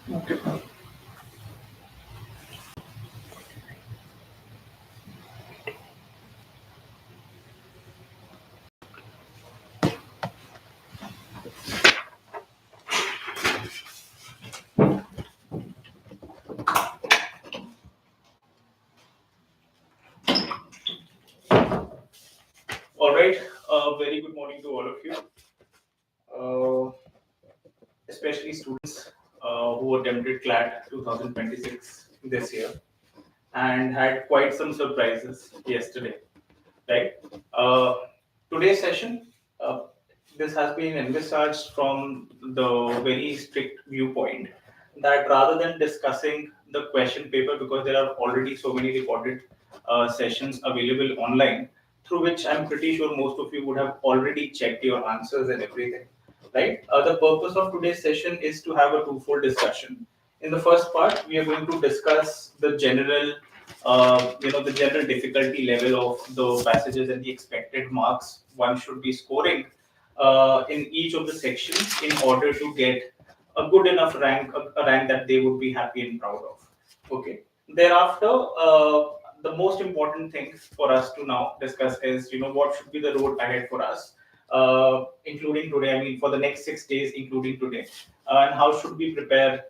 Okay. All right. Very good morning to all of you, uh, especially students who attempted CLAT 2026 this year and had quite some surprises yesterday. Right. Uh, Today's session, this has been envisaged from the very strict viewpoint that rather than discussing the question paper, because there are already so many recorded sessions available online, through which I'm pretty sure most of you would have already checked your answers and everything, right? The purpose of today's session is to have a twofold discussion. In the first part, we are going to discuss the the general difficulty level of the passages and the expected marks one should be scoring in each of the sections in order to get a good enough rank, a rank that they would be happy and proud of. Okay. Thereafter, the most important thing for us to now discuss is, what should be the road ahead for us, including today. I mean, for the next 6 days, including today, and how should we prepare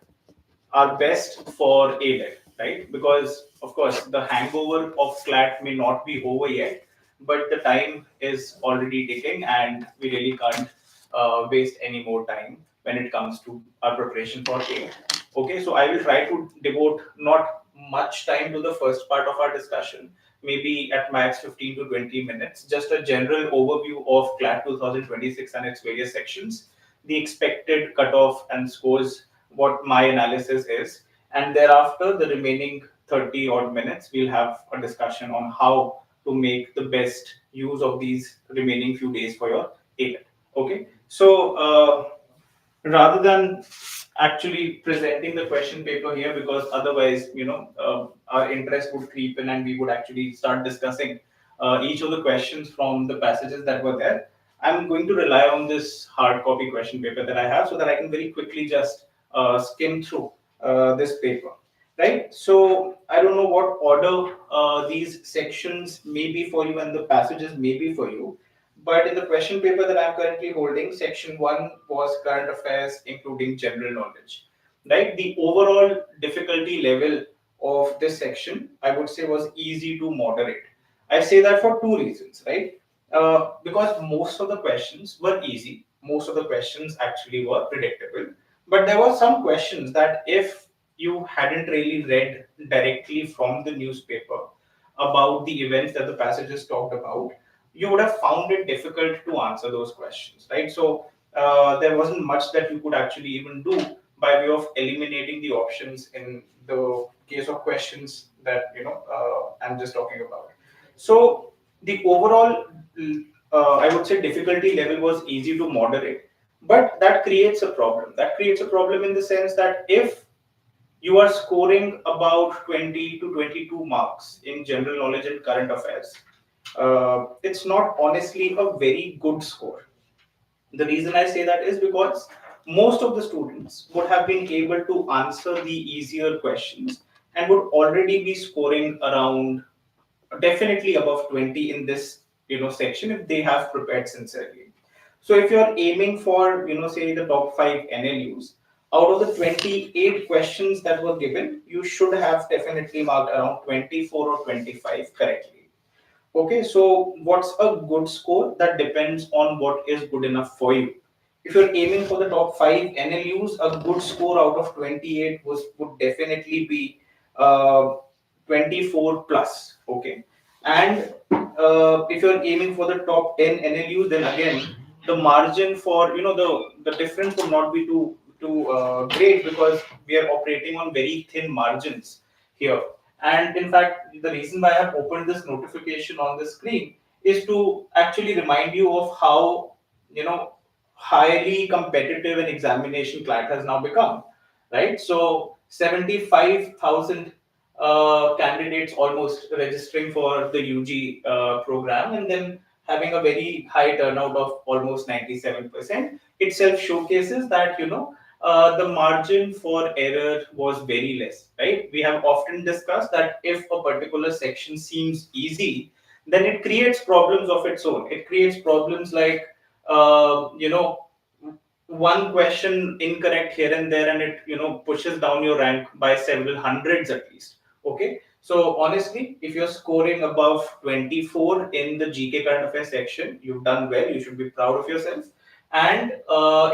our best for AILET, right? Because of course the hangover of CLAT may not be over yet, but the time is already ticking, and we really can't waste any more time when it comes to our preparation for AILET. Okay, so I will try to devote not much time to the first part of our discussion, maybe at max 15 to 20 minutes, just a general overview of CLAT 2026 and its various sections, the expected cutoff and scores, what my analysis is, and thereafter the remaining 30 odd minutes we'll have a discussion on how to make the best use of these remaining few days for your AILET. Okay, so rather than actually presenting the question paper here, because otherwise our interest would creep in and we would actually start discussing each of the questions from the passages that were there. I'm going to rely on this hard copy question paper that I have so that I can very quickly just skim through this paper, right? So I don't know what order these sections may be for you and the passages may be for you, but in the question paper that I'm currently holding, section 1 was current affairs, including general knowledge. Right? The overall difficulty level of this section, I would say, was easy to moderate. I say that for two reasons, right? Because most of the questions were easy, most of the questions actually were predictable, but there were some questions that if you hadn't really read directly from the newspaper about the events that the passages talked about, you would have found it difficult to answer those questions, right? So there wasn't much that you could actually even do by way of eliminating the options in the case of questions that I'm just talking about. So the overall, I would say, difficulty level was easy to moderate, but that creates a problem. That creates a problem in the sense that if you are scoring about 20 to 22 marks in general knowledge and current affairs, it's not honestly a very good score. The reason I say that is because most of the students would have been able to answer the easier questions and would already be scoring around definitely above 20 in this section if they have prepared sincerely. So if you're aiming for say the top 5 NLUs, out of the 28 questions that were given, you should have definitely marked around 24 or 25 correctly. Okay, so what's a good score? That depends on what is good enough for you. If you're aiming for the top 5 NLUs, a good score out of 28 would definitely be uh, 24 plus. Okay, and if you're aiming for the top 10 NLUs, then again the margin for the difference would not be too great, because we are operating on very thin margins here. And in fact, the reason why I have opened this notification on the screen is to actually remind you of how highly competitive an examination CLAT has now become, right? So 75,000 candidates almost registering for the UG program, and then having a very high turnout of almost 97% itself showcases that the margin for error was very less, right? We have often discussed that if a particular section seems easy, then it creates problems of its own. It creates problems like, you know, one question incorrect here and there, and it pushes down your rank by several hundreds at least. Okay, so honestly, if you're scoring above 24 in the GK current affairs section, you've done well. You should be proud of yourself. And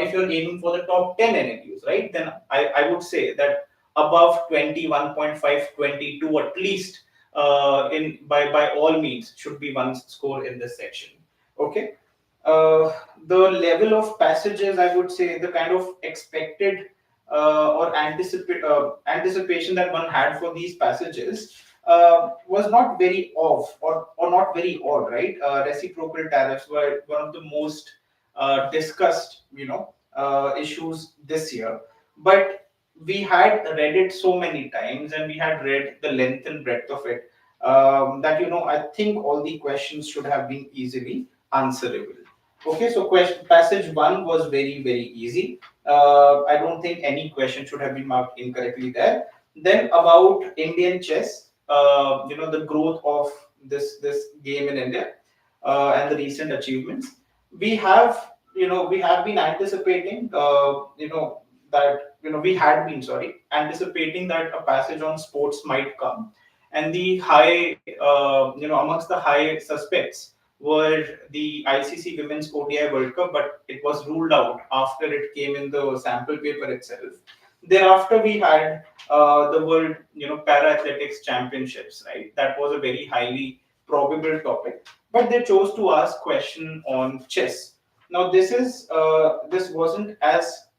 if you're aiming for the top 10 NLUs, right, then I would say that above 21.5, 22 at least, in by all means should be one's score in this section. Okay, the level of passages, I would say, the kind of expected or anticipation that one had for these passages was not very off, or not very odd, right? Reciprocal tariffs were one of the most discussed, issues this year. But we had read it so many times, and we had read the length and breadth of it, that I think all the questions should have been easily answerable. Okay, so question passage one was very very easy. I don't think any question should have been marked incorrectly there. Then about Indian chess, the growth of this game in India, and the recent achievements. We have been anticipating, we had been, sorry, anticipating that a passage on sports might come, and the high, amongst the high suspects were the ICC Women's ODI World Cup, but it was ruled out after it came in the sample paper itself. Thereafter, we had the World, Para Athletics Championships, right? That was a very highly probable topic, but they chose to ask question on chess. Now, this wasn't as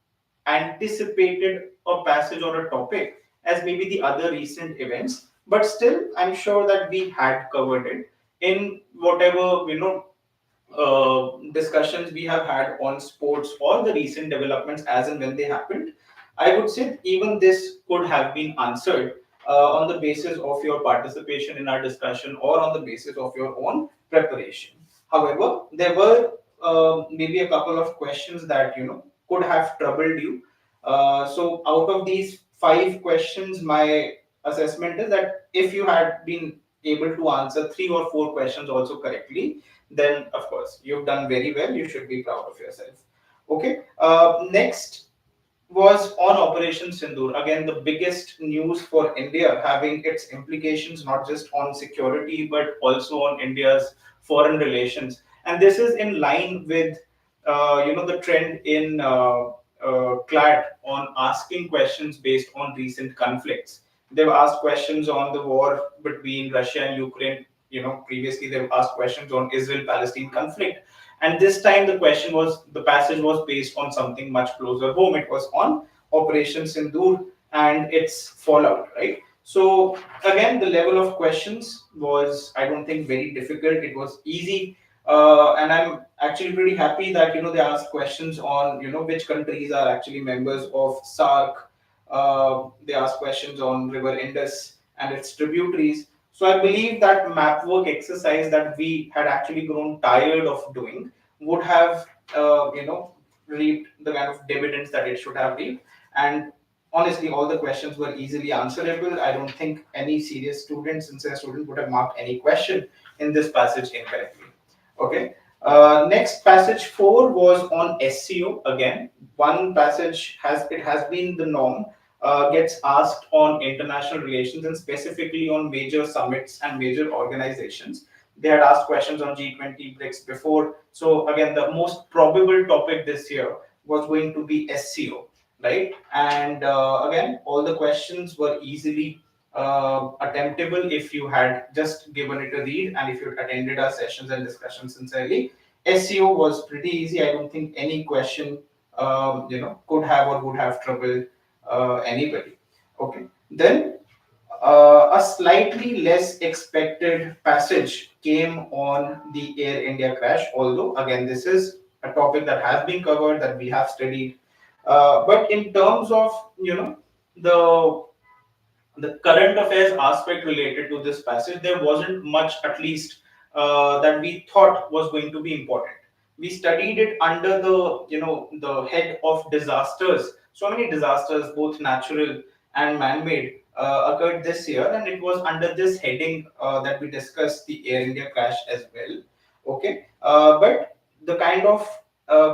anticipated a passage or a topic as maybe the other recent events, but still, I'm sure that we had covered it in whatever discussions we have had on sports or the recent developments as and when they happened. I would say even this could have been answered on the basis of your participation in our discussion or on the basis of your own preparation. However, there were maybe a couple of questions that could have troubled you. So, out of these five questions, my assessment is that if you had been able to answer three or four questions also correctly, then of course you've done very well. You should be proud of yourself. Okay. Next was on Operation Sindoor. Again, the biggest news for India, having its implications not just on security but also on India's foreign relations. And this is in line with the trend in CLAT on asking questions based on recent conflicts. They've asked questions on the war between Russia and Ukraine. Previously they've asked questions on Israel-Palestine conflict, and this time the passage was based on something much closer home. It was on Operation Sindoor and its fallout, right? So again, the level of questions was, I don't think, very difficult. It was easy, and I'm actually pretty happy that they asked questions on which countries are actually members of SARC. They asked questions on River Indus and its tributaries. So I believe that map work exercise that we had actually grown tired of doing would have reaped the kind of dividends that it should have reaped. And honestly, all the questions were easily answerable. I don't think any serious student, sincere student, would have marked any question in this passage incorrectly. Okay. Next, passage 4 was on SCO. Again, one passage has been the norm. Gets asked on international relations and specifically on major summits and major organizations. They had asked questions on G20 BRICS before. So again, the most probable topic this year was going to be SCO, right? And again, all the questions were easily attemptable if you had just given it a read and if you had attended our sessions and discussions sincerely. SEO was pretty easy. I don't think any question could have or would have troubled anybody. Okay. Then a slightly less expected passage came on the Air India crash. Although again, this is a topic that has been covered, that we have studied. But in terms of the the current affairs aspect related to this passage, there wasn't much, at least that we thought was going to be important. We studied it under the the head of disasters So many disasters, both natural and man-made, occurred this year, and it was under this heading that we discussed the Air India crash as well. Okay, but the kind of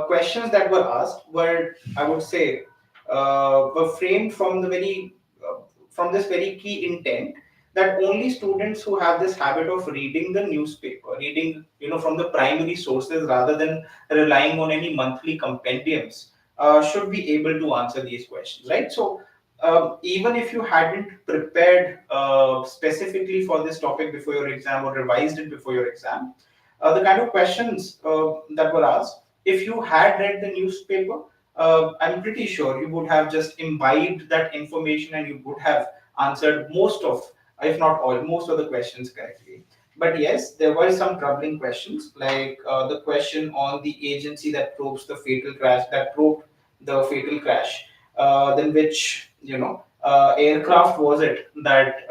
questions that were asked were, I would say, were framed from the very from this very key intent that only students who have this habit of reading the newspaper, reading from the primary sources rather than relying on any monthly compendiums, should be able to answer these questions, right? So even if you hadn't prepared specifically for this topic before your exam or revised it before your exam, the kind of questions that were asked, if you had read the newspaper, I'm pretty sure you would have just imbibed that information and you would have answered most of, if not all, most of the questions correctly. But yes, there were some troubling questions, like the question on the agency that probes the fatal crash, that probed the fatal crash. Then which aircraft was it that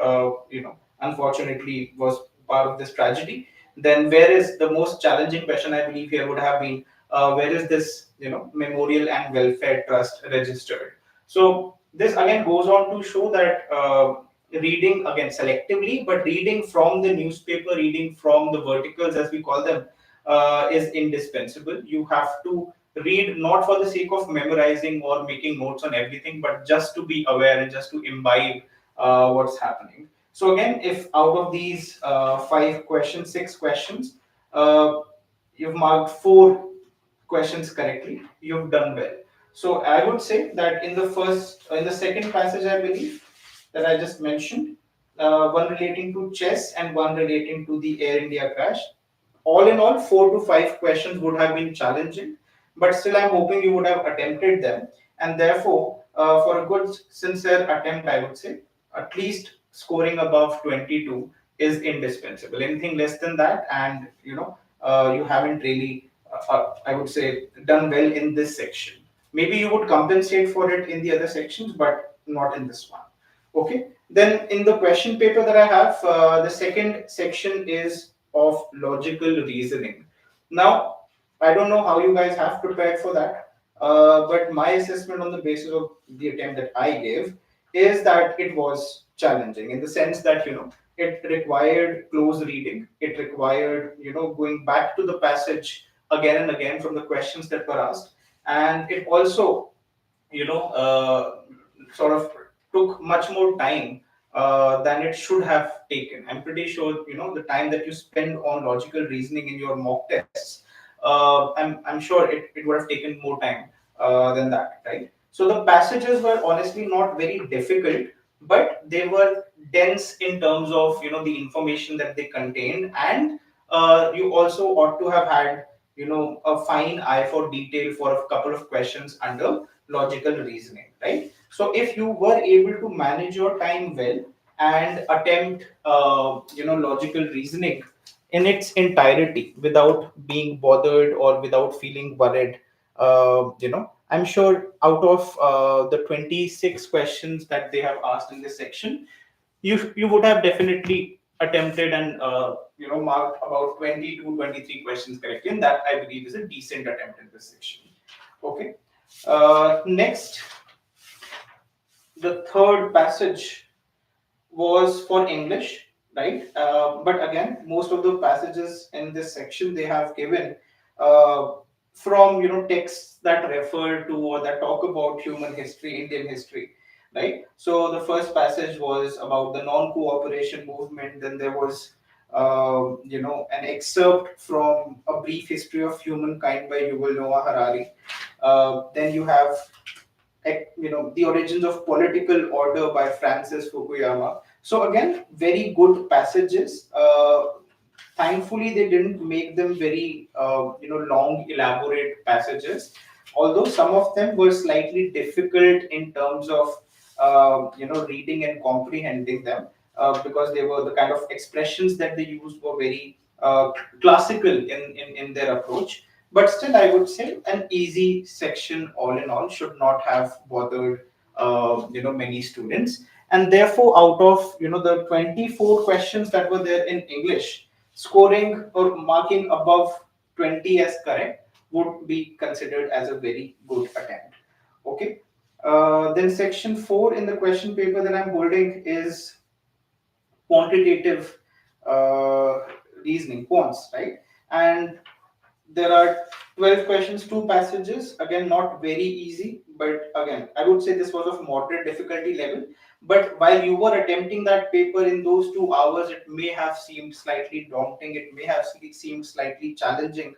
unfortunately was part of this tragedy? Then where is the most challenging question? I believe here would have been where is this memorial and welfare trust registered? So this again goes on to show that reading again selectively, but reading from the newspaper, reading from the verticals as we call them, is indispensable. You have to read not for the sake of memorizing or making notes on everything, but just to be aware and just to imbibe what's happening. So again, if out of these five questions, six questions, uh, you've marked four questions correctly, you've done well. So I would say that in the second passage, I believe that I just mentioned, one relating to chess and one relating to the Air India crash. All in all, 4 to 5 questions would have been challenging, but still, I'm hoping you would have attempted them. And therefore, for a good, sincere attempt, I would say at least scoring above 22 is indispensable. Anything less than that, and you haven't really, I would say, done well in this section. Maybe you would compensate for it in the other sections, but not in this one. Okay. Then in the question paper that I have, the second section is of logical reasoning. Now, I don't know how you guys have prepared for that, but my assessment on the basis of the attempt that I gave is that it was challenging in the sense that it required close reading. It required going back to the passage again and again from the questions that were asked, and it also you know uh, sort of took much more time than it should have taken. I'm pretty sure the time that you spend on logical reasoning in your mock tests. I'm sure it would have taken more time than that, right? So the passages were honestly not very difficult, but they were dense in terms of the information that they contained, and you also ought to have had a fine eye for detail for a couple of questions under logical reasoning, right? So if you were able to manage your time well and attempt logical reasoning in its entirety without being bothered or without feeling worried, I'm sure out of the 26 questions that they have asked in this section, you would have definitely attempted and marked about 20 to 23 questions correctly, and that I believe is a decent attempt in this section. Okay. Next, the third passage was for English, right? But again, most of the passages in this section they have given uh, from texts that refer to or that talk about human history, Indian history, right? So the first passage was about the non-cooperation movement. Then there was an excerpt from A Brief History of Humankind by Yuval Noah Harari. Then you have the origins of political order by Francis Fukuyama. So again, very good passages. Thankfully, they didn't make them very long, elaborate passages. Although some of them were slightly difficult in terms of reading and comprehending them, because they were the kind of expressions that they used were very classical in their approach. But still, I would say an easy section all in all should not have bothered many students. And therefore, out of the 24 questions that were there in English, scoring or marking above 20 as correct would be considered as a very good attempt. Okay. Then section 4 in the question paper that I'm holding is quantitative uh, reasoning, quants, right? And there are 12 questions, two passages. Again, not very easy, but again, I would say this was of moderate difficulty level. But while you were attempting that paper in those 2 hours, it may have seemed slightly daunting, it may have seemed slightly challenging,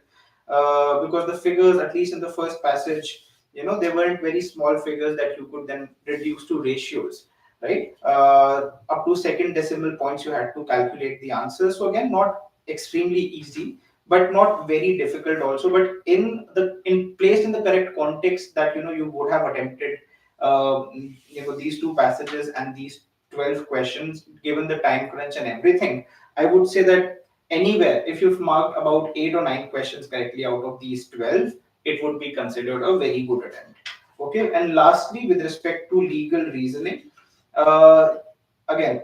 because the figures, at least in the first passage, they weren't very small figures that you could then reduce to ratios, right? Up to second decimal points, you had to calculate the answers. So again, not extremely easy, but not very difficult also. But in placed in the correct context that you would have attempted, these two passages and these 12 questions, given the time crunch and everything, I would say that anywhere, if you've marked about 8 or 9 questions correctly out of these 12, it would be considered a very good attempt. Okay, and lastly, with respect to legal reasoning, uh, again,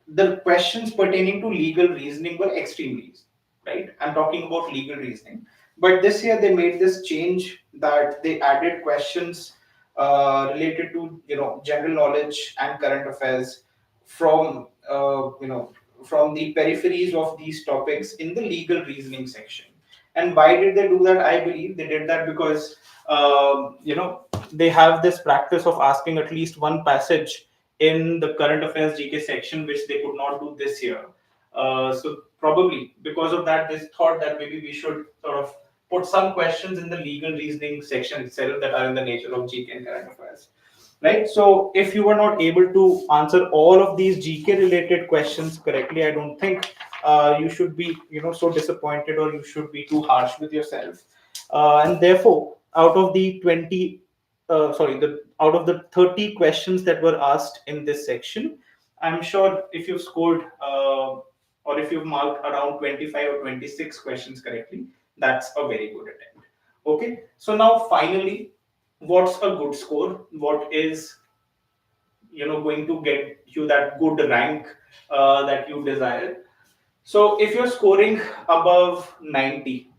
the questions pertaining to legal reasoning were extremely easy, right? I'm talking about legal reasoning. But this year they made this change that they added questions related to general knowledge and current affairs from from the peripheries of these topics in the legal reasoning section. And why did they do that? I believe they did that because they have this practice of asking at least one passage in the current affairs GK section, which they could not do this year. So probably because of that, they thought that maybe we should sort of put some questions in the legal reasoning section itself that are in the nature of GK and current affairs. Right. So if you were not able to answer all of these GK related questions correctly, I don't think you should be so disappointed, or you should be too harsh with yourself. And therefore, out of the 20 sorry the out of the 30 questions that were asked in this section, I'm sure if you've scored or if you've marked around 25 or 26 questions correctly, that's a very good attempt. Okay, so now finally, what's a good score? What is going to get you that good rank that you desire? So if you're scoring above 90,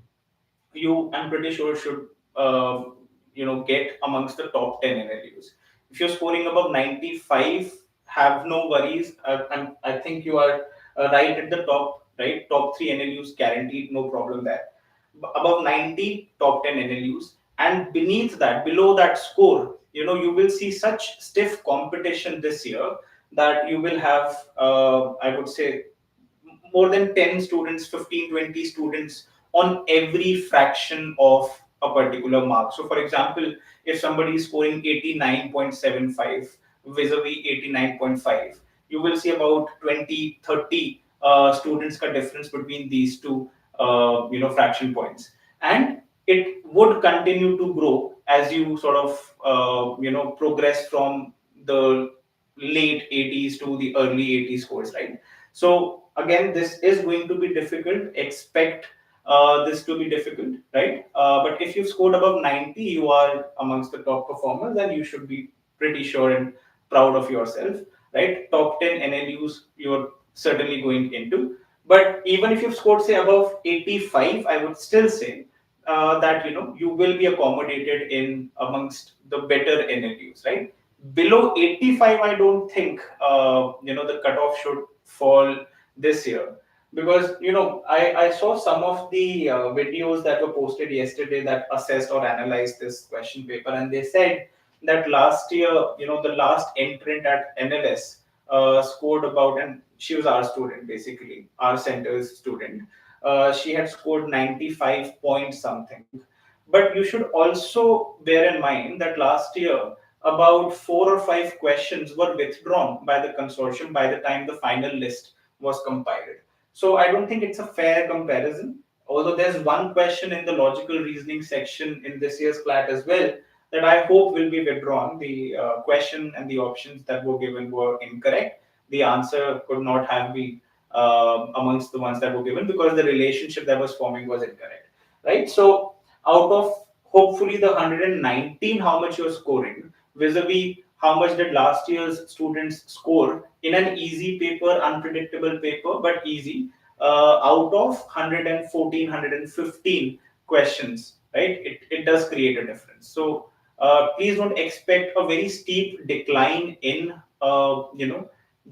you, I'm pretty sure, should get amongst the top 10 NLUs. If you're scoring above 95, have no worries. I think you are right at the top, right? Top 3 NLUs guaranteed, no problem there. Above 90, top 10 NLUs. And beneath that, below that score, you will see such stiff competition this year that you will have, I would say, more than 10 students, 15, 20 students on every fraction of a particular mark. So for example, if somebody is scoring 89.75 vis-a-vis 89.5, you will see about 20, 30 students ka difference between these two fraction points. And it would continue to grow as you sort of progress from the late 80s to the early 80s scores, right? So again, this is going to be difficult. Expect this to be difficult, right? But if you've scored above 90, you are amongst the top performers, and you should be pretty sure and proud of yourself, right? Top 10 NLUs you're certainly going into. But even if you've scored, say, above 85, I would still say that you will be accommodated in amongst the better NLUs, right? Below 85, I don't think the cutoff should fall this year, because I saw some of the videos that were posted yesterday that assessed or analyzed this question paper, and they said that last year, the last entrant at NLS scored about, and she was our student, basically our center's student. She had scored 95 point something. But you should also bear in mind that last year, about 4 or 5 questions were withdrawn by the consortium by the time the final list was compiled. So I don't think it's a fair comparison. Although there's one question in the logical reasoning section in this year's CLAT as well that I hope will be withdrawn. The question and the options that were given were incorrect. The answer could not have been amongst the ones that were given because the relationship that was forming was incorrect, right? So out of hopefully the 119, how much you're scoring vis-a-vis how much did last year's students score in an easy paper, unpredictable paper, but easy, out of 114, 115 questions, right? It does create a difference. So please don't expect a very steep decline in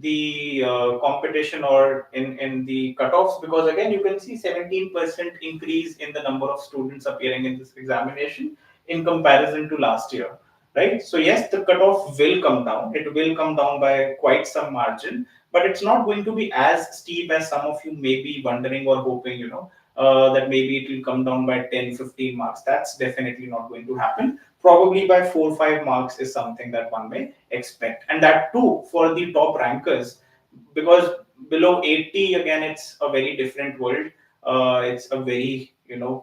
the competition or in the cutoffs, because again you can see 17% increase in the number of students appearing in this examination in comparison to last year, right? So yes, the cutoff will come down. It will come down by quite some margin, but it's not going to be as steep as some of you may be wondering or hoping, that maybe it will come down by 10, 15 marks. That's definitely not going to happen. Probably by 4, 5 marks is something that one may expect. And that too for the top rankers, because below 80, again, it's a very different world. It's a very,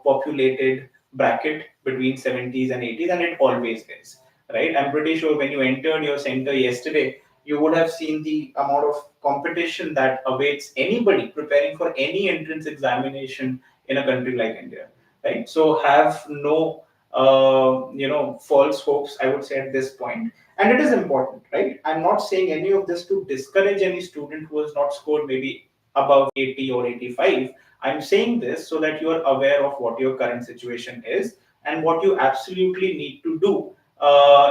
populated bracket between 70s and 80s, and it always is, right? I'm pretty sure when you entered your center yesterday, you would have seen the amount of competition that awaits anybody preparing for any entrance examination in a country like India, right? So have no, false hopes, I would say at this point. And it is important, right? I'm not saying any of this to discourage any student who has not scored maybe above 80 or 85. I'm saying this so that you are aware of what your current situation is and what you absolutely need to do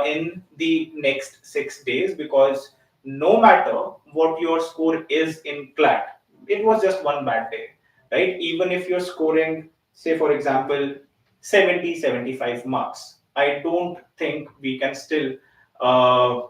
in the next 6 days, because no matter what your score is in CLAT, it was just one bad day, right? Even if you're scoring, say, for example, 70, 75 marks, I don't think we can still, uh,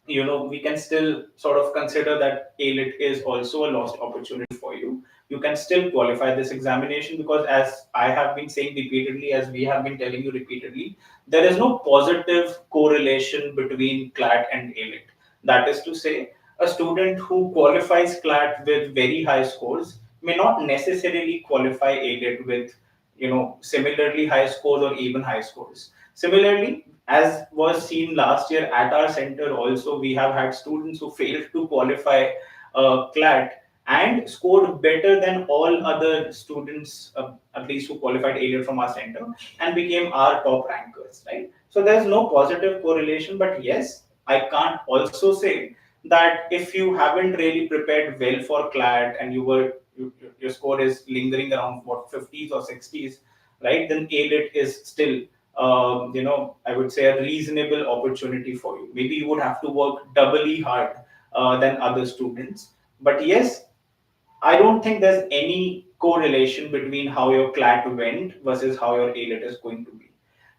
we can still sort of consider that AILET is also a lost opportunity for you. You can still qualify this examination, because as I have been saying repeatedly, as we have been telling you repeatedly, there is no positive correlation between CLAT and AILET. That is to say, a student who qualifies CLAT with very high scores may not necessarily qualify AILET with, similarly high scores or even high scores. Similarly, as was seen last year at our center also, we have had students who failed to qualify CLAT and scored better than all other students, at least who qualified AILET from our center, and became our top rankers, right? So there's no positive correlation, but yes, I can't also say that if you haven't really prepared well for CLAT and your score is lingering around what 50s or 60s, right? Then AILET is still, I would say a reasonable opportunity for you. Maybe you would have to work doubly hard than other students. But yes, I don't think there's any correlation between how your CLAT went versus how your AILET is going to be,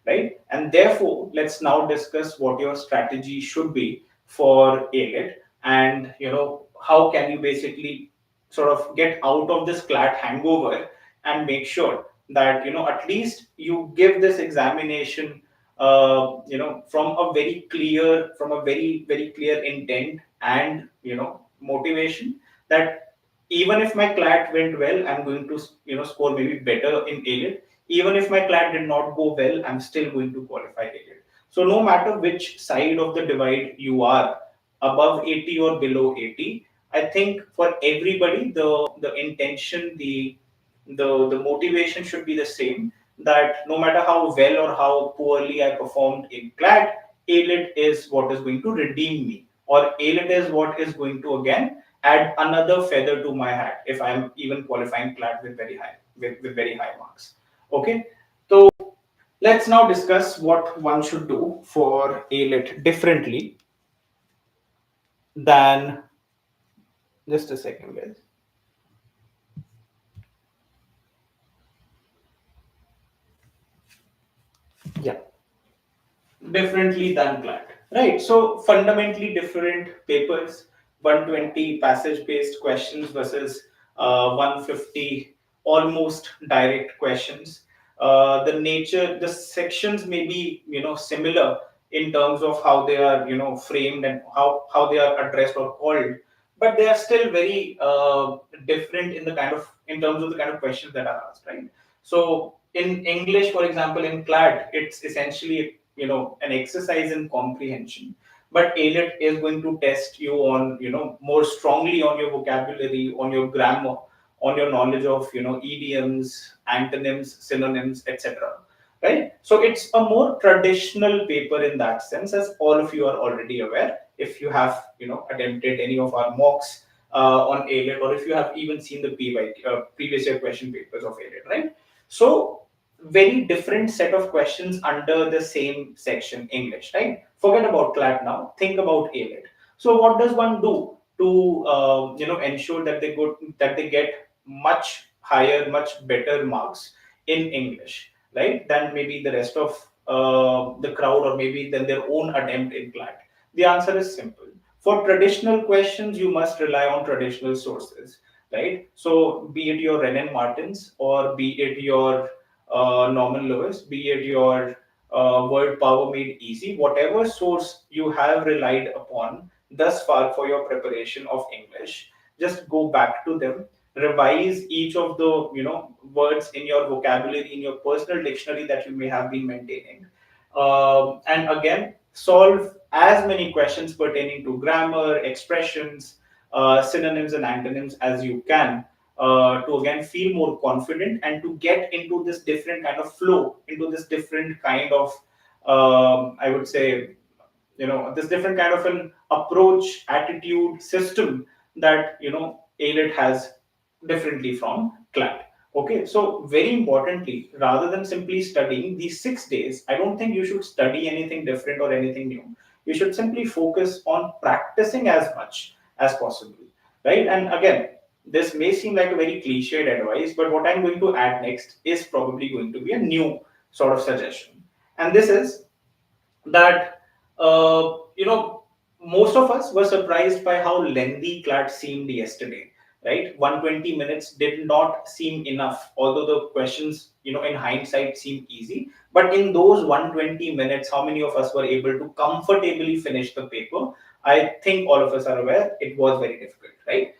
right? And therefore, let's now discuss what your strategy should be for AILET, and how can you basically sort of get out of this CLAT hangover and make sure that at least you give this examination from a very very clear intent and motivation, that even if my CLAT went well, I'm going to score maybe better in AILET. Even if my CLAT did not go well, I'm still going to qualify AILET. So no matter which side of the divide you are, above 80 or below 80, I think for everybody the intention, the motivation should be the same. That no matter how well or how poorly I performed in CLAT, AILET is what is going to redeem me, or AILET is what is going to again add another feather to my hat if I'm even qualifying CLAT with very high marks. Okay, so let's now discuss what one should do for AILET differently than, just a second, guys. Yeah, differently than CLAT, right? So fundamentally different papers, 120 passage-based questions versus 150 almost direct questions. The sections may be similar in terms of how they are framed and how they are addressed or called, but they are still very different in terms of the kind of questions that are asked, right? So in English, for example, in CLAT, it's essentially an exercise in comprehension. But AILET is going to test you on more strongly on your vocabulary, on your grammar, on your knowledge of idioms, antonyms, synonyms, etc. Right? So it's a more traditional paper in that sense, as all of you are already aware. If you have attempted any of our mocks on AILET, or if you have even seen the previous year question papers of AILET, right? So very different set of questions under the same section, English, right? Forget about CLAT now. Think about AILET. So what does one do to ensure that they get much higher, much better marks in English, right? Than maybe the rest of the crowd, or maybe than their own attempt in CLAT. The answer is simple. For traditional questions, you must rely on traditional sources, right? So be it your Renan Martins, or be it your Norman Lewis, be it your Word Power Made Easy, whatever source you have relied upon thus far for your preparation of English, just go back to them, revise each of the words in your vocabulary, in your personal dictionary that you may have been maintaining, and again solve as many questions pertaining to grammar, expressions, synonyms and antonyms as you can, to again feel more confident and to get into this different kind of flow, into this different kind of I would say, this different kind of an approach, attitude, system that AILET has differently from CLAT. Okay, so very importantly, rather than simply studying these 6 days, I don't think you should study anything different or anything new. You should simply focus on practicing as much as possible, right? And again, this may seem like a very cliched advice, but what I'm going to add next is probably going to be a new sort of suggestion. And this is that most of us were surprised by how lengthy CLAT seemed yesterday, right? 120 minutes did not seem enough, although the questions, in hindsight seem easy. But in those 120 minutes, how many of us were able to comfortably finish the paper? I think all of us are aware it was very difficult, right?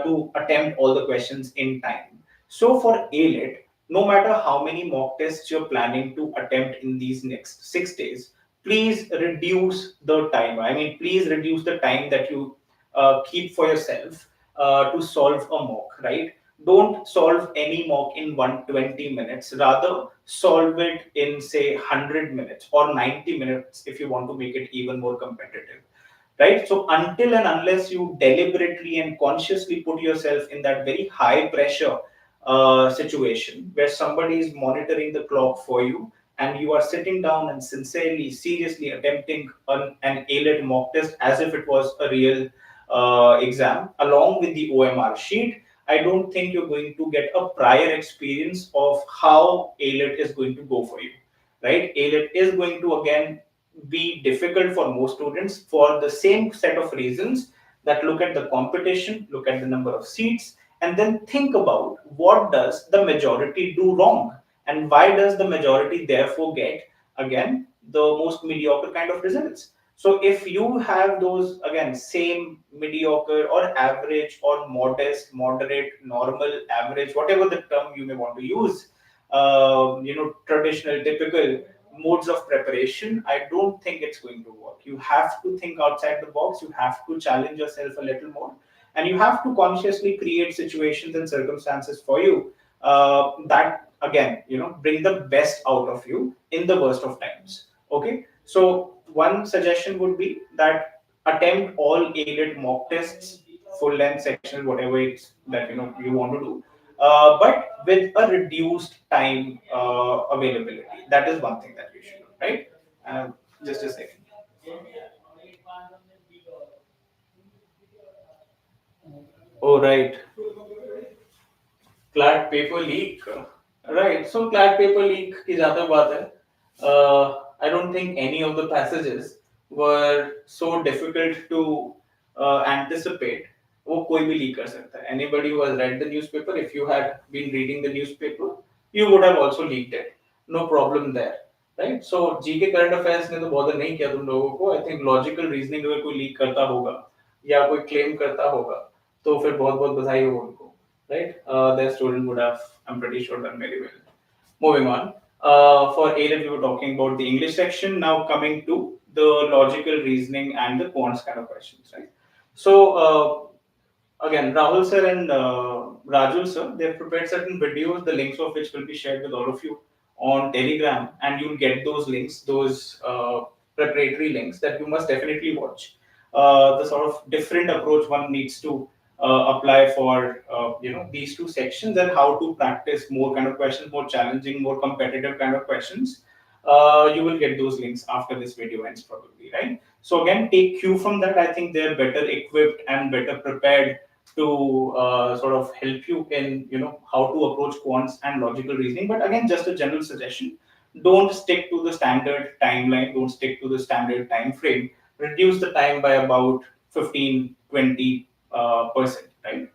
To attempt all the questions in time. So for AILET, no matter how many mock tests you're planning to attempt in these next 6 days, please reduce the time. I mean, please reduce the time that you keep for yourself to solve a mock, right? Don't solve any mock in 120 minutes. Rather, solve it in, say, 100 minutes or 90 minutes if you want to make it even more competitive, right? So until and unless you deliberately and consciously put yourself in that very high pressure situation where somebody is monitoring the clock for you, and you are sitting down and sincerely, seriously attempting an AILET mock test as if it was a real exam along with the OMR sheet, I don't think you're going to get a prior experience of how AILET is going to go for you, right? AILET is going to again be difficult for most students for the same set of reasons, that look at the competition, look at the number of seats, and then think about what does the majority do wrong, and why does the majority therefore get again the most mediocre kind of results. So if you have those again same mediocre or average or modest, moderate, normal, average, whatever the term you may want to use, traditional, typical modes of preparation, I don't think it's going to work. You have to think outside the box. You have to challenge yourself a little more, and you have to consciously create situations and circumstances for you that again, bring the best out of you in the worst of times. Okay, so one suggestion would be that attempt all AILET mock tests, full length, sectional, whatever it's that you want to do, but with a reduced time availability. That is one thing that you should do, right? Just a second. Oh, right. CLAT paper leak. Right. So CLAT paper leak की जहाँ तक बात है, I don't think any of the passages were so difficult to anticipate. वो कोई भी leak कर सकता है. Anybody who has read the newspaper, if you had been reading the newspaper, you would have also leaked it. No problem there. Right? So GK current affairs ने तो bother नहीं किया तुम लोगों को. I think logical reasoning अगर कोई leak करता होगा या कोई claim करता होगा तो फिर बहुत बहुत बधाई हो उनको. Right? Their student would have, I'm pretty sure, done very well. Moving on. For A-Level, we were talking about the English section. Now coming to the logical reasoning and the quants kind of questions, right? So again, Rahul sir and Raju sir, they've prepared certain videos, the links of which will be shared with all of you on Telegram, and you'll get those links, those preparatory links that you must definitely watch. The sort of different approach one needs to apply for these two sections, and how to practice more kind of questions, more challenging, more competitive kind of questions, you will get those links after this video ends probably, right? So again, take cue from that. I think they're better equipped and better prepared to sort of help you in how to approach quants and logical reasoning. But again, just a general suggestion: don't stick to the standard timeline, don't stick to the standard time frame. Reduce the time by about 15-20%, right?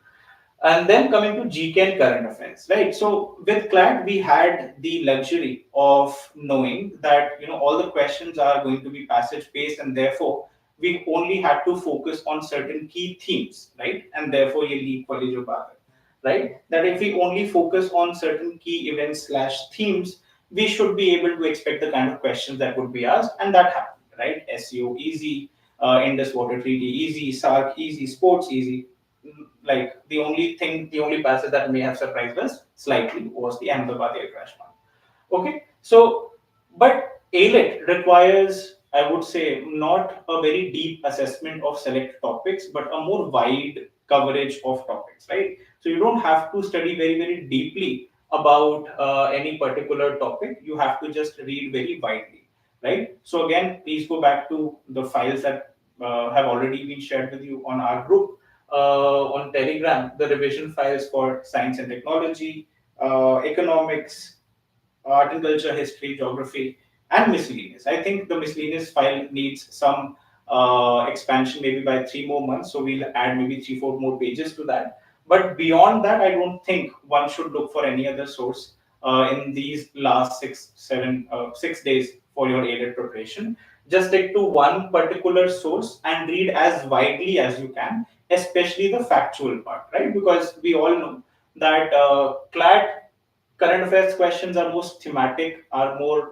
And then coming to GK and current affairs, right? So with CLAT, we had the luxury of knowing that all the questions are going to be passage based, and therefore we only had to focus on certain key themes, right? And therefore, ye lead college of Bharat, right? That if we only focus on certain key events slash themes, we should be able to expect the kind of questions that would be asked, and that happened, right? SEO easy, Indus Water Treaty easy, SARC easy, sports easy. Like the only passage that may have surprised us slightly was the Ahmedabad air crash one. Okay, so but AILET requires, I would say, not a very deep assessment of select topics, but a more wide coverage of topics, right? So you don't have to study very deeply about any particular topic. You have to just read very widely, right? So again, please go back to the files that have already been shared with you on our group on Telegram, the revision files for science and technology, economics, art and culture, history, geography, and miscellaneous. I think the miscellaneous file needs some expansion, maybe by 3 more months. So we'll add maybe 3-4 more pages to that. But beyond that, I don't think one should look for any other source in these last 6 days for your AILET preparation. Just stick to one particular source and read as widely as you can, especially the factual part, right? Because we all know that CLAT current affairs questions are most thematic, are more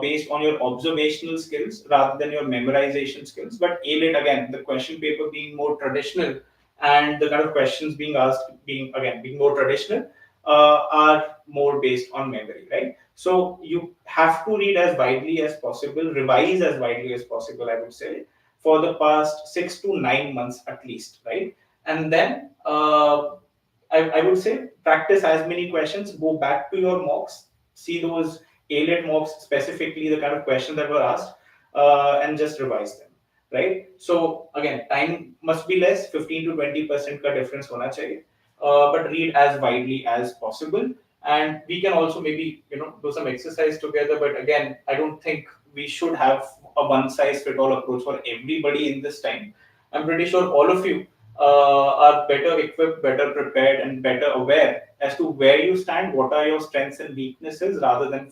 based on your observational skills rather than your memorization skills. But AILET, again, the question paper being more traditional and the kind of questions being asked being more traditional, are more based on memory, right? So you have to read as widely as possible, revise as widely as possible, I would say, for the past 6 to 9 months at least, right? And then I would say practice as many questions, go back to your mocks, see those AILET mocks, specifically the kind of questions that were asked, and just revise them, right? So again, time must be less, 15 to 20% ka difference hona chahiye, but read as widely as possible. And we can also maybe do some exercise together. But again, I don't think we should have a one size fit all approach for everybody in this time. I'm pretty sure all of you are better equipped, better prepared, and better aware as to where you stand, what are your strengths and weaknesses, rather than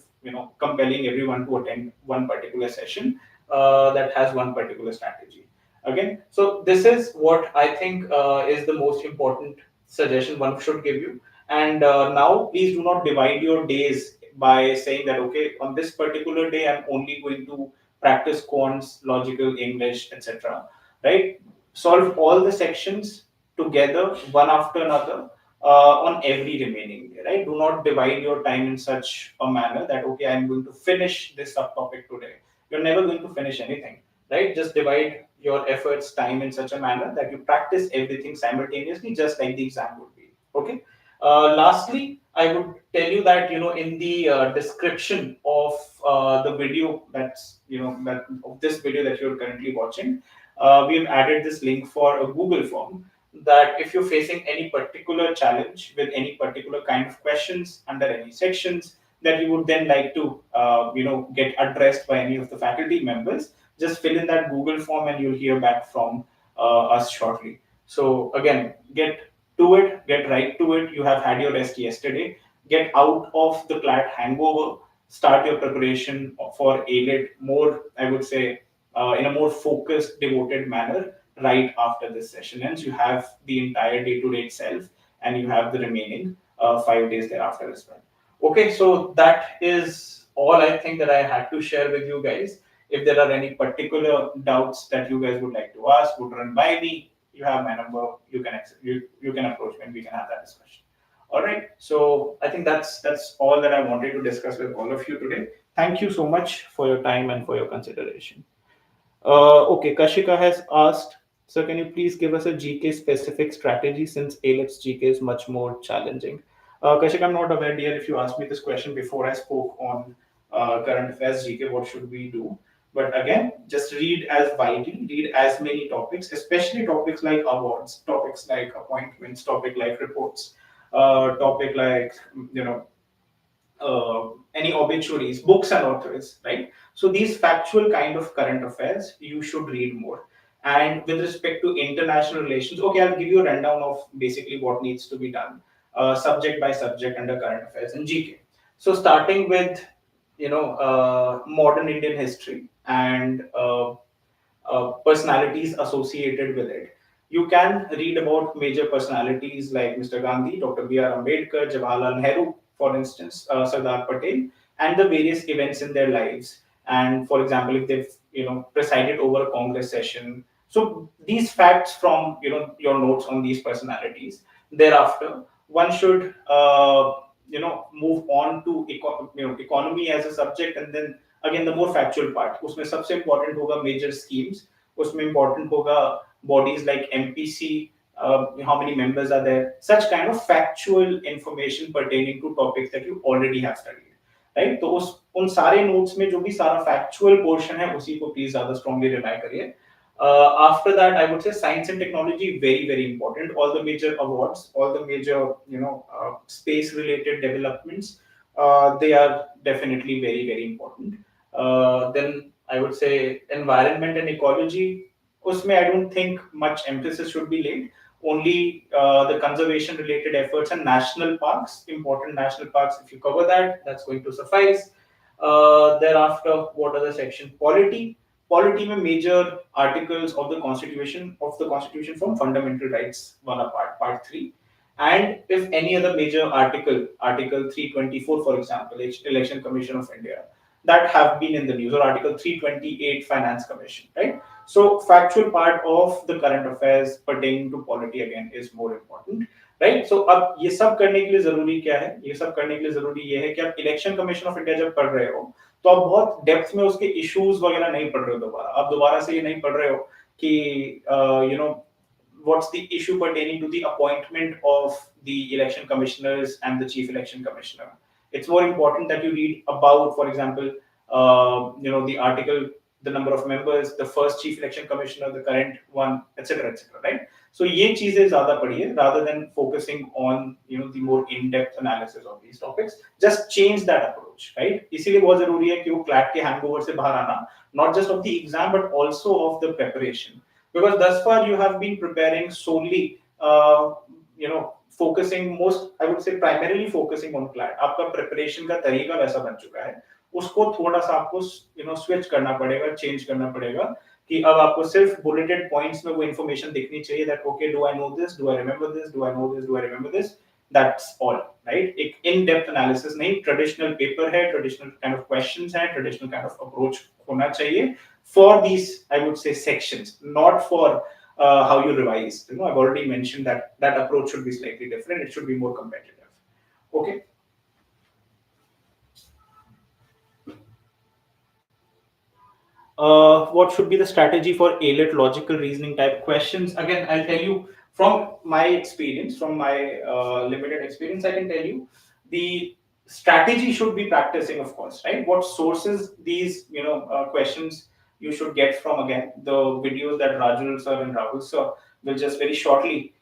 compelling everyone to attend one particular session that has one particular strategy. Again, so this is what I think is the most important suggestion one should give you. And now, please do not divide your days by saying that okay, on this particular day, I'm only going to practice quants, logical, English, etc. Right? Solve all the sections together, one after another, on every remaining day, right? Do not divide your time in such a manner that, okay, I'm going to finish this subtopic today. You're never going to finish anything, right? Just divide your efforts, time in such a manner that you practice everything simultaneously, just like the exam would be. Okay. Lastly, I would tell you that in the description of the video that of this video that you're currently watching, we've added this link for a Google form, that if you're facing any particular challenge with any particular kind of questions under any sections that you would then like to get addressed by any of the faculty members, just fill in that Google form and you'll hear back from us shortly. So again, get to it, get right to it. You have had your rest yesterday. Get out of the CLAT hangover. Start your preparation for AILET more, I would say, in a more focused, devoted manner right after this session ends. You have the entire day to day itself, and you have the remaining 5 days thereafter as well. Okay, so that is all I think that I had to share with you guys. If there are any particular doubts that you guys would like to ask, would run by me, you have my number. You can approach me and we can have that discussion. All right. So I think that's all that I wanted to discuss with all of you today. Thank you so much for your time and for your consideration. Okay, Kashika has asked So can you please give us a GK specific strategy since AILET's GK is much more challenging? Kashik, I'm not aware, dear, if you asked me this question before I spoke on current affairs GK, what should we do? But again, just read as widely, read as many topics, especially topics like awards, topics like appointments, topic like reports, topic like, you know, any obituaries, books and authors, right? So these factual kind of current affairs, you should read more. And with respect to international relations, okay, I'll give you a rundown of basically what needs to be done, subject by subject under current affairs and GK. So starting with, modern Indian history and personalities associated with it. You can read about major personalities like Mr. Gandhi, Dr. B.R. Ambedkar, Jawaharlal Nehru, for instance, Sardar Patel, and the various events in their lives. And for example, if they've presided over a Congress session, so these facts from your notes on these personalities. Thereafter, one should move on to economy as a subject, and then again the more factual part. उसमें सबसे important होगा major schemes. उसमें important होगा bodies like MPC, how many members are there, such kind of factual information pertaining to topics that you already have studied, right? तो उन सारे notes में जो भी सारा factual portion है उसी को please ज़्यादा strongly rely करिए. After that, I would say science and technology, very very important. All the major awards, all the major space related developments, they are definitely very very important. Then I would say environment and ecology. Usme I don't think much emphasis should be laid. Only the conservation related efforts and national parks, important national parks. If you cover that, that's going to suffice. Thereafter, what are the section? Polity. Polity में major articles of the constitution from fundamental rights one part 3, and if any other major article 324 for example, election commission of India, that have been in the news, or article 328 finance commission, right? So factual part of the current affairs pertaining to polity again is more important, right? So अब ये सब करने के लिए जरूरी क्या है? ये सब करने के लिए जरूरी ये है कि आप इलेक्शन कमीशन ऑफ इंडिया जब पढ़ रहे हो तो आप बहुत डेप्थ में उसके इश्यूज वगैरह नहीं पढ़ रहे हो दोबारा, आप दोबारा से ये नहीं पढ़ रहे हो कि what's the issue pertaining to the appointment of the election commissioners and the chief election commissioner. It's more important that you read about, for example, the article, the number of members, the first chief election commissioner, the current one, etc., etc. Right? So ये चीजें ज़्यादा पढ़िए rather than focusing on the more in-depth analysis of these topics. Just change that approach, right? इसीलिए बहुत जरूरी है कि वो CLAT के hangover से बाहर आना, not just of the exam but also of the preparation. Because thus far you have been preparing solely, focusing most, I would say primarily focusing on CLAT. आपका preparation का तरीका वैसा बन चुका है, उसको थोड़ा सा आपको switch करना पड़ेगा, change करना पड़ेगा कि अब आपको सिर्फ bulleted points में वो information दिखनी चाहिए that okay, do I know this, do I remember this, do I know this, do I remember this. That's all, right? एक in-depth analysis नहीं, traditional paper है, traditional kind of questions है, traditional kind of approach होना चाहिए for these, I would say, sections, not for how you revise. I've already mentioned that that approach should be slightly different. It should be more competitive. Okay. What should be the strategy for AILET logical reasoning type questions? Again, I'll tell you from my experience, from my limited experience, I can tell you the strategy should be practicing, of course, right? What sources these questions you should get from, again, the videos that Rajul sir and Rahul sir will just very shortly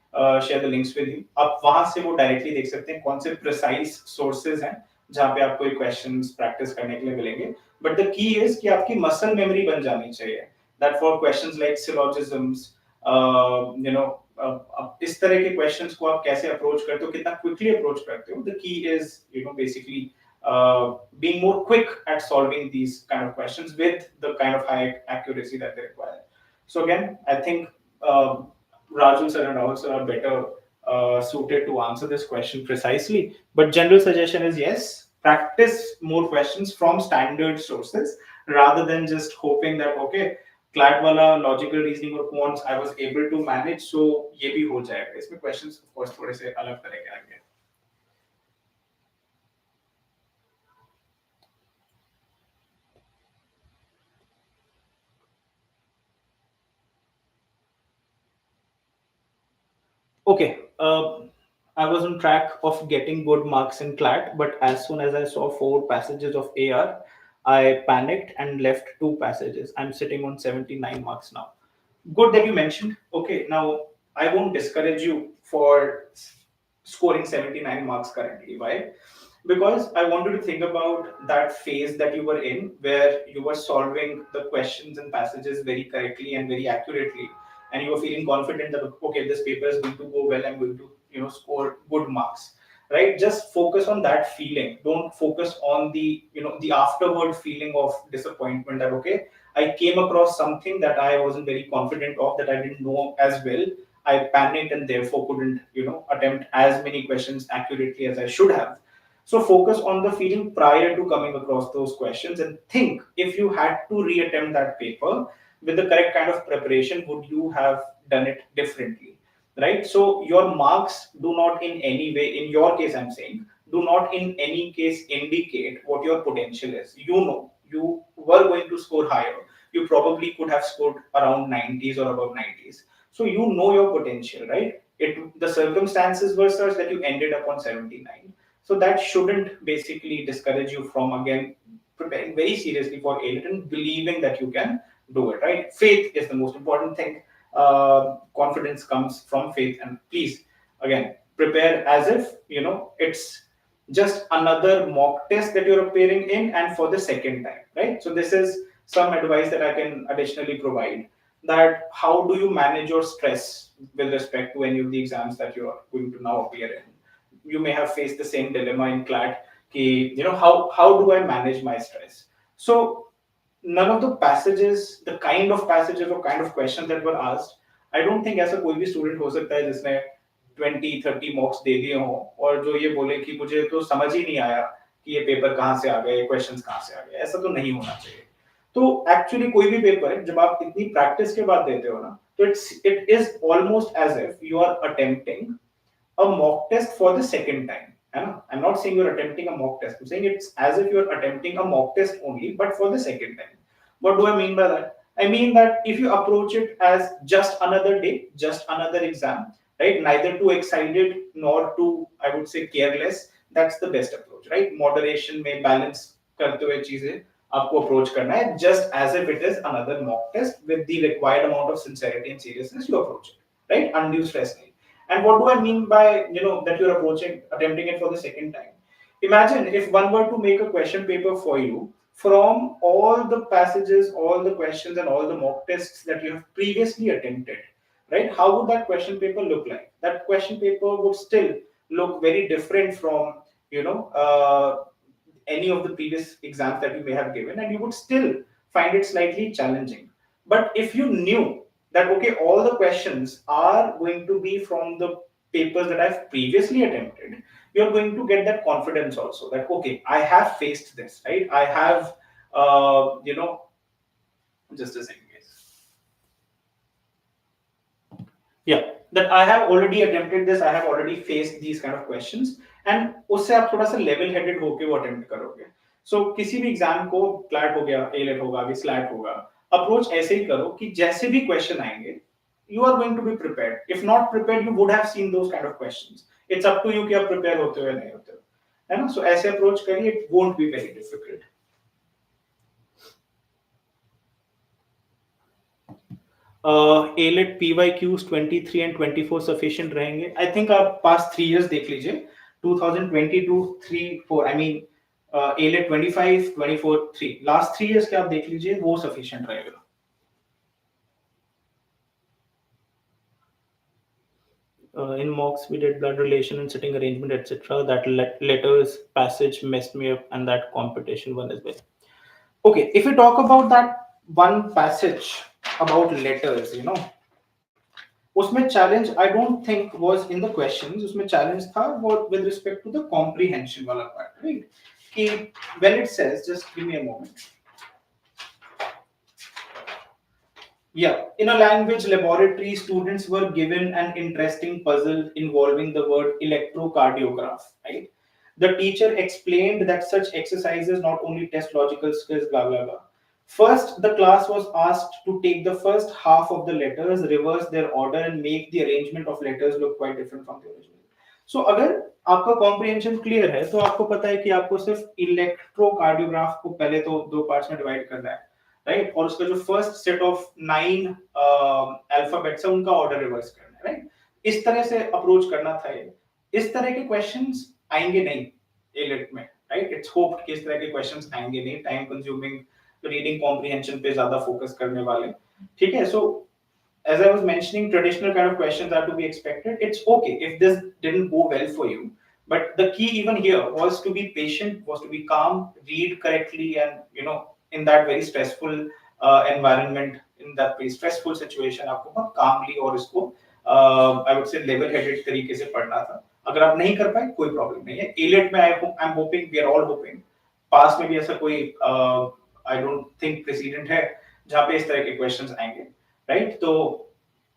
share the links with you. आप वहां से वो directly देख सकते हैं कौन से precise sources हैं जहाँ पे आपको ये questions practice करने के लिए मिलेंगे. But the key is कि आपकी muscle memory बन जानी चाहिए. That for questions like syllogisms, इस तरह के questions को आप कैसे approach करते हो, कितना quickly approach करते हो. The key is basically being more quick at solving these kind of questions with the kind of high accuracy that they require. So again, I think Raju sir and Rahul sir are better suited to answer this question precisely. But general suggestion is yes, practice more questions from standard sources rather than just hoping that okay, CLAT वाला logical reasoning और quants I was able to manage, so ये भी हो जाएगा. इसमें questions of course थोड़े से अलग तरह के आएंगे. Okay, I was on track of getting good marks in CLAT, but as soon as I saw four passages of AR, I panicked and left two passages. I'm sitting on 79 marks now. Good that you mentioned. Okay, now I won't discourage you for scoring 79 marks currently. Why? Because I want you to think about that phase that you were in where you were solving the questions and passages very correctly and very accurately, and you were feeling confident that okay, this paper is going to go well, I'm going to score good marks, right? Just focus on that feeling. Don't focus on the the afterward feeling of disappointment that okay, I came across something that I wasn't very confident of, that I didn't know as well. I panicked and therefore couldn't attempt as many questions accurately as I should have. So focus on the feeling prior to coming across those questions and think, if you had to reattempt that paper with the correct kind of preparation, would you have done it differently? Right? So your marks do not in any way, in your case, I'm saying, do not in any case indicate what your potential is. You were going to score higher. You probably could have scored around 90s or above 90s. So you know your potential, right? The circumstances were such that you ended up on 79, so that shouldn't basically discourage you from again preparing very seriously for AILET and believing that you can do it, right? Faith is the most important thing. Confidence comes from faith, and please, again, prepare as if it's just another mock test that you're appearing in, and for the second time, right? So this is some advice that I can additionally provide. That how do you manage your stress with respect to any of the exams that you are going to now appear in? You may have faced the same dilemma in CLAT. How do I manage my stress? So none of the passages, the kind of passages or kind of questions that were asked, I don't think ऐसा कोई भी student हो सकता है जिसने 20-30 मॉक्स दे दिए हों और जो ये बोले कि मुझे तो समझ ही नहीं आया कि ये पेपर कहाँ से आ गए, क्वेश्चंस कहाँ से आ गए, ऐसा तो नहीं होना चाहिए. तो एक्चुअली कोई भी पेपर है जब आप इतनी प्रैक्टिस के बाद देते हो ना, तो it is almost as if you are attempting a mock test for the second time. I'm not saying you're attempting a mock test. I'm saying it's as if you're attempting a mock test only, but for the second time. What do I mean by that? I mean that if you approach it as just another day, just another exam, right? Neither too excited nor too, I would say, careless. That's the best approach, right? Moderation में balance करते हुए चीजें आपको approach करना है, just as if it is another mock test with the required amount of sincerity and seriousness you approach it, right? Undue stress नहीं. And what do I mean by that you're attempting it for the second time? Imagine if one were to make a question paper for you from all the passages, all the questions, and all the mock tests that you have previously attempted, right? How would that question paper look like? That question paper would still look very different from any of the previous exams that you may have given, and you would still find it slightly challenging. But if you knew that okay, all the questions are going to be from the papers that I've previously attempted, you're going to get that confidence also that okay, I have faced this, right? I have just a second, guys. Yeah, that I have already attempted this, I have already faced these kind of questions, and उससे आप थोड़ा सा level headed होके वो attempt करोगे. सो किसी भी exam को, क्लैट हो गया, एलेट होगा, आगे स्लैट होगा, अप्रोच ऐसे ही करो कि जैसे भी क्वेश्चन आएंगे you are going to be prepared. If not prepared, you would have seen those kind of questions. It's up to you कि आप prepare होते हो या नहीं होते हो, है ना? So ऐसे अप्रोच करिए, it won't be very difficult. AILET PYQs 23 and 24 sufficient रहेंगे. I think आप past 3 years देख लीजिए, 2022 3 4 I mean AILET 25 24 3 last 3 years के आप देख लीजिए, वो sufficient रहेगा. In mocks we did blood relation and sitting arrangement, etc. That letters passage messed me up, and that competition one as well. Okay, if we talk about that one passage about letters, उसमें challenge I don't think was in the questions. उसमें challenge था with respect to the comprehension वाला part, right? कि when it says, just give me a moment. Yeah, in a language laboratory, students were given an interesting puzzle involving the word electrocardiograph, right? The teacher explained that such exercises not only test logical skills, blah, blah, blah. First, the class was asked to take the first half of the letters, reverse their order, and make the arrangement of letters look quite different from the original. So, अगर आपका comprehension clear है तो आपको पता है कि आपको सिर्फ इलेक्ट्रोकार्डियोग्राफ को पहले तो दो पार्ट्स में डिवाइड करना है, राइट? और उसका जो फर्स्ट सेट ऑफ 9 अल्फाबेट्स है उनका ऑर्डर रिवर्स करना है, राइट? इस तरह से अप्रोच करना था ये। इस तरह के क्वेश्चंस आएंगे नहीं एलिट में, राइट? इट्स होप्ड कि इस तरह के क्वेश्चंस आएंगे नहीं, टाइम कंज्यूमिंग रीडिंग कॉम्प्रिहेंशन पे ज्यादा फोकस करने वाले, ठीक है? सो as I was mentioning, traditional kind of questions are to be expected. It's okay if this didn't go well for you, but the key even here was to be patient, was to be calm, read correctly, and in that very stressful environment, in that very stressful situation, आपको बहुत calmly और इसको I would say level-headed तरीके से पढ़ना था. अगर आप नहीं कर पाए कोई प्रॉब्लम नहीं है. AILET में I'm hoping, we are all hoping, पास में भी ऐसा कोई आई डोंट थिंक प्रेसिडेंट है जहां पे इस तरह के क्वेश्चंस आएंगे, राइट? तो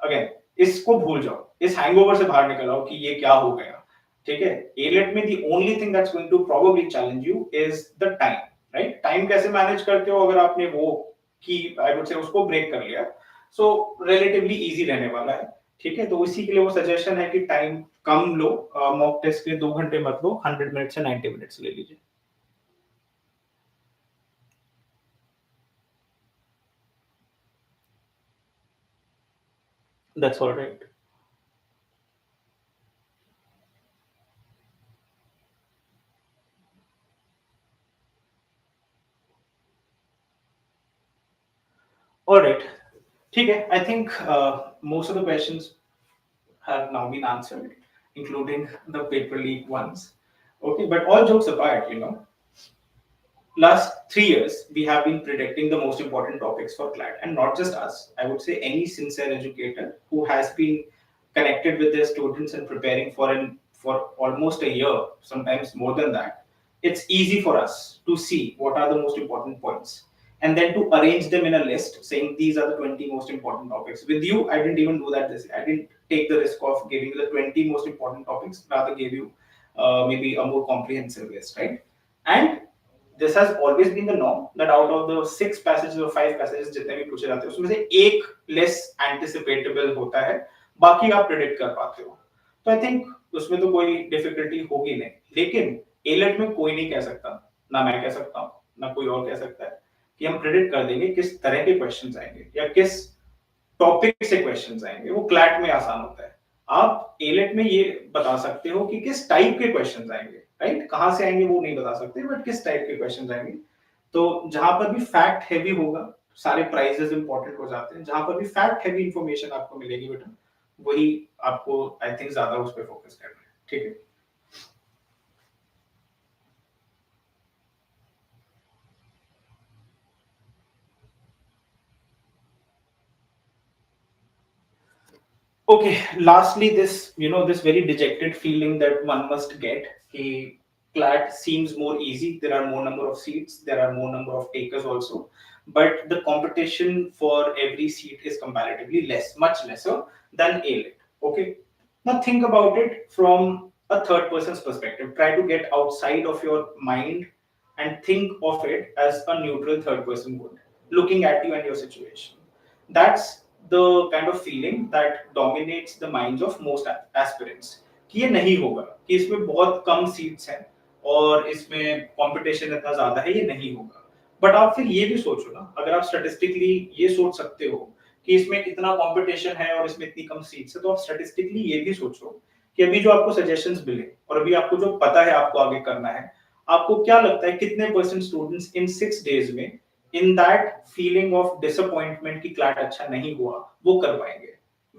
अगेन इसको भूल जाओ, इस हैंगओवर से बाहर निकल आओ कि ये क्या हो गया, ठीक है? एलेट में the only thing that's going to probably challenge you is the time, right? Time कैसे मैनेज करते हो अगर आपने वो की आई वुड से उसको ब्रेक कर लिया, सो रिलेटिवली इजी रहने वाला है, ठीक है? तो इसी के लिए वो सजेशन है कि टाइम कम लो, मॉक टेस्ट के 2 घंटे मत लो, 100 मिनट से 90 मिनट्स ले लीजिए. That's all right. All right. ठीक है. I think most of the questions have now been answered, including the paper leak ones. Okay, but all jokes apart, last 3 years we have been predicting the most important topics for CLAT, and not just us. I would say any sincere educator who has been connected with their students and preparing for almost a year, sometimes more than that. It's easy for us to see what are the most important points and then to arrange them in a list saying these are the 20 most important topics. With you, I didn't even do that this year. I didn't take the risk of giving you the 20 most important topics, rather gave you maybe a more comprehensive list, right? And this has always been the norm that out of the 6 passages or 5 passages जितने भी पूछे जाते हैं उसमें से एक less anticipatable होता है, बाकी आप predict कर पाते हो. तो I think उसमें तो कोई difficulty होगी नहीं. लेकिन AILET में कोई नहीं कह सकता, ना मैं कह सकता हूँ, ना कोई और कह सकता है कि हम predict कर देंगे किस तरह के questions आएंगे या किस टॉपिक से क्वेश्चंस आएंगे. वो क्लैट में आसान होता है. आप एलेट में ये बता सकते हो कि किस टाइप के क्वेश्चंस आएंगे, राइट? कहां से आएंगे वो नहीं बता सकते, बट किस टाइप के क्वेश्चंस आएंगे. तो जहां पर भी फैक्ट हैवी होगा, सारे प्राइजेस इंपॉर्टेंट हो जाते हैं. जहां पर भी फैक्ट हैवी इंफॉर्मेशन आपको मिलेगी बेटा, वही आपको आई थिंक ज्यादा उस पर फोकस करना है, ठीक है? Okay, lastly, this very dejected feeling that one must get. CLAT seems more easy. There are more number of seats. There are more number of takers also. But the competition for every seat is comparatively less, much lesser than AILET. Okay. Now think about it from a third person's perspective. Try to get outside of your mind and think of it as a neutral third person would, looking at you and your situation. That's the kind of feeling that dominates the minds of most aspirants कि ये नहीं होगा, कि इसमें बहुत कम seats हैं और इसमें कंपटीशन इतना ज्यादा है, ये नहीं होगा. बट आप फिर ये भी सोचो ना, अगर आप स्टैटिस्टिकली ये सोच सकते हो कि इसमें इतना कंपटीशन है और इसमें इतनी कम सीट्स है, तो आप स्टैटिस्टिकली ये भी सोचो कि अभी जो आपको सजेशंस मिले और अभी आपको जो पता है आपको आगे करना है, आपको क्या लगता है कितने परसेंट स्टूडेंट्स इन 6 डेज में in that feeling of disappointment की क्लैट अच्छा नहीं हुआ वो कर पाएंगे?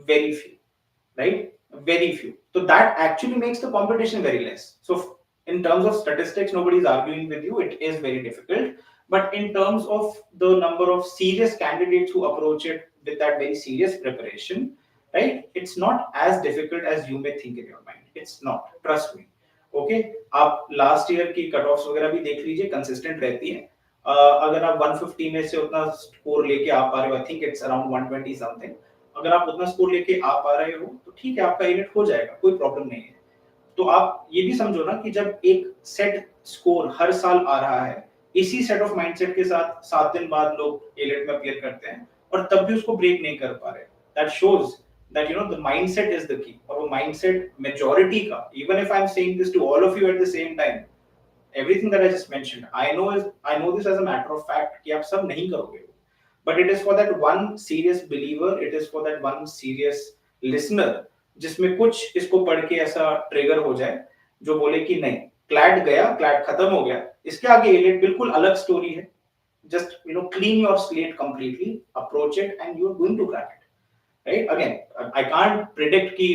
Very few, right? Very few. So that actually makes the competition very less. So in terms of statistics, nobody is arguing with you. It is very difficult. But in terms of the number of serious candidates who approach it with that very serious preparation, right? It's not as difficult as you may think in your mind. It's not. Trust me. Okay? आप last year की cutoffs वगैरह भी देख लीजिए, consistent रहती है. अगर आप 150 में से उतना स्कोर लेके आ पा रहे हो, I think it's around 120 something, अगर आप उतना स्कोर लेके आ पा रहे हो तो ठीक है, आपका एलिट हो जाएगा, कोई प्रॉब्लम नहीं है. तो आप ये भी समझो ना कि जब एक सेट स्कोर हर साल आ रहा है, इसी सेट ऑफ माइंडसेट के साथ 7 दिन बाद लोग एलेट में अपीयर करते हैं और तब भी उसको ब्रेक नहीं कर पा रहे. That shows that the mindset is the key. और वो mindset majority का, even if I'm saying this to all of you at the same time, everything that I just mentioned, I know this as a matter of fact कि आप सब नहीं करोगे, but it is for that one serious believer, it is for that one serious listener जिसमें कुछ इसको पढ़ के ऐसा ट्रिगर हो जाए जो बोले कि नहीं, क्लैट गया, क्लैट खत्म हो गया, इसके आगे एलिट बिल्कुल अलग स्टोरी है. Just clean your slate completely, approach it, and you're going to crack it. Right? Again, I can't predict कि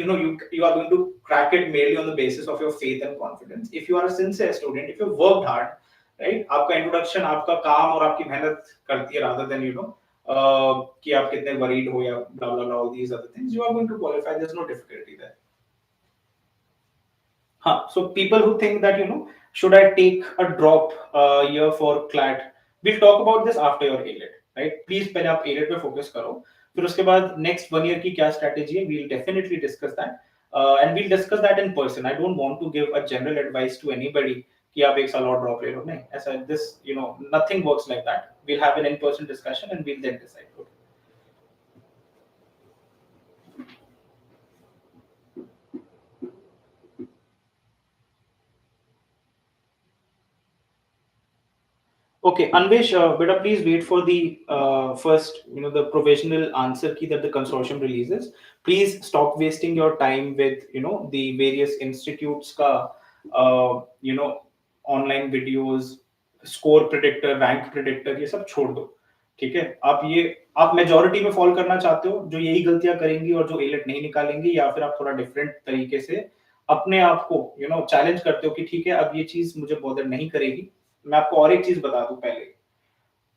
you are going to crack it merely on the basis of your faith and confidence. If you are a sincere student, if you worked hard, right? आपका introduction, आपका काम और आपकी मेहनत करती है rather than कि आप कितने worried हो या blah blah blah all these other things, you are going to qualify. There's no difficulty there. So people who think that should I take a drop year for CLAT, we'll talk about this after your AILET, right? Please पहले आप AILET पे focus करो, फिर उसके बाद next 1 year की क्या strategy है, we'll definitely discuss that, and we'll discuss that in person. I don't want to give a general advice to anybody कि आप एक साल और drop ले लो, नहीं, ऐसा this nothing works like that. We'll have an in-person discussion and we'll then decide. Okay. Okay, Anvesh, beta, please wait for the first, the provisional answer key that the consortium releases. Please stop wasting your time with, the various institutes ka, online videos, score predictor, rank predictor, ये सब छोड़ दो. ठीक है, आप majority में follow करना चाहते हो जो यही गलतियां करेंगी और जो एलेट नहीं निकालेंगी, या फिर आप थोड़ा डिफरेंट तरीके से अपने आप को चैलेंज करते हो कि ठीक है अब ये चीज मुझे बॉदर नहीं करेगी. मैं आपको और एक चीज बता दूं, पहले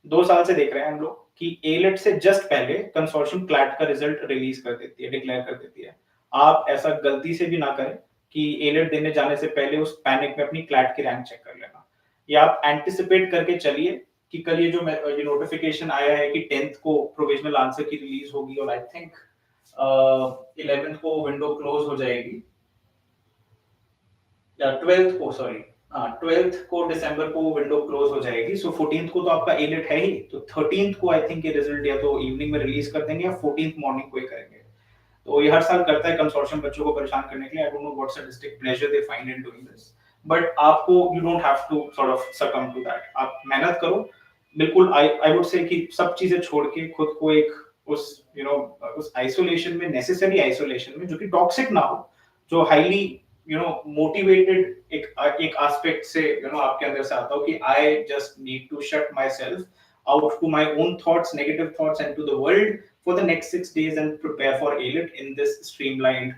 2 साल से देख रहे हैं हम लोग कि एलेट से जस्ट पहले कंसोर्शियम क्लैट का रिजल्ट रिलीज कर देती है, डिक्लेयर कर देती है. आप ऐसा गलती से भी ना करें कि एलेट देने जाने से पहले उस पैनिक में अपनी क्लैट की रैंक चेक कर लेना. या आप एंटिसिपेट करके चलिए कि कल ये नोटिफिकेशन आया है कि 10th को प्रोविजनल आंसर की रिलीज होगी और आई थिंक 11th को विंडो क्लोज हो जाएगी, या 12th को, सॉरी, 12th को दिसंबर को विंडो क्लोज हो जाएगी. सो 14th को तो आपका एलेट है ही, तो 13th को आई थिंक ये रिजल्ट या तो इवनिंग में रिलीज कर देंगे या 14th मॉर्निंग को ही करेंगे. तो ये हर साल करता है कंसोर्शियम बच्चों को परेशान करने के लिए. I don't know what sadistic pleasure they find in doing this, but आपको you don't have to sort of succumb to that. आप मेहनत करो बिल्कुल. आई वुड से कि सब चीजें छोड़ के खुद को एक उस उस आइसोलेशन में, नेसेसरी आइसोलेशन में जो कि टॉक्सिक ना हो, जो हाईली मोटिवेटेड एक एस्पेक्ट से आपके अंदर से आता हो कि I just need to shut myself out to my own thoughts, negative thoughts, and to the world for the next 6 days and prepare for AILET in this streamlined,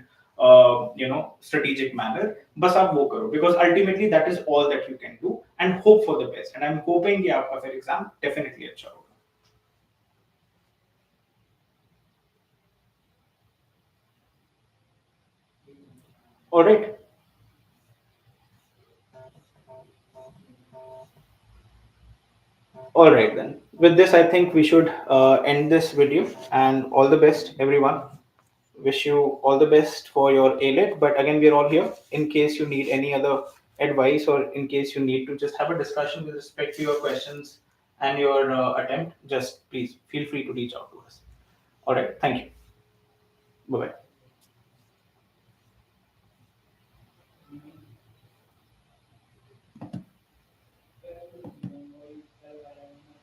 strategic manner. बस आप वो करो, because ultimately that is all that you can do, and hope for the best. And I'm hoping कि आपका फिर exam definitely अच्छा होगा. All right. All right then. With this, I think we should end this video. And all the best, everyone. Wish you all the best for your AILET. But again, we're all here in case you need any other advice, or in case you need to just have a discussion with respect to your questions and your attempt. Just please feel free to reach out to us. All right. Thank you. Bye bye.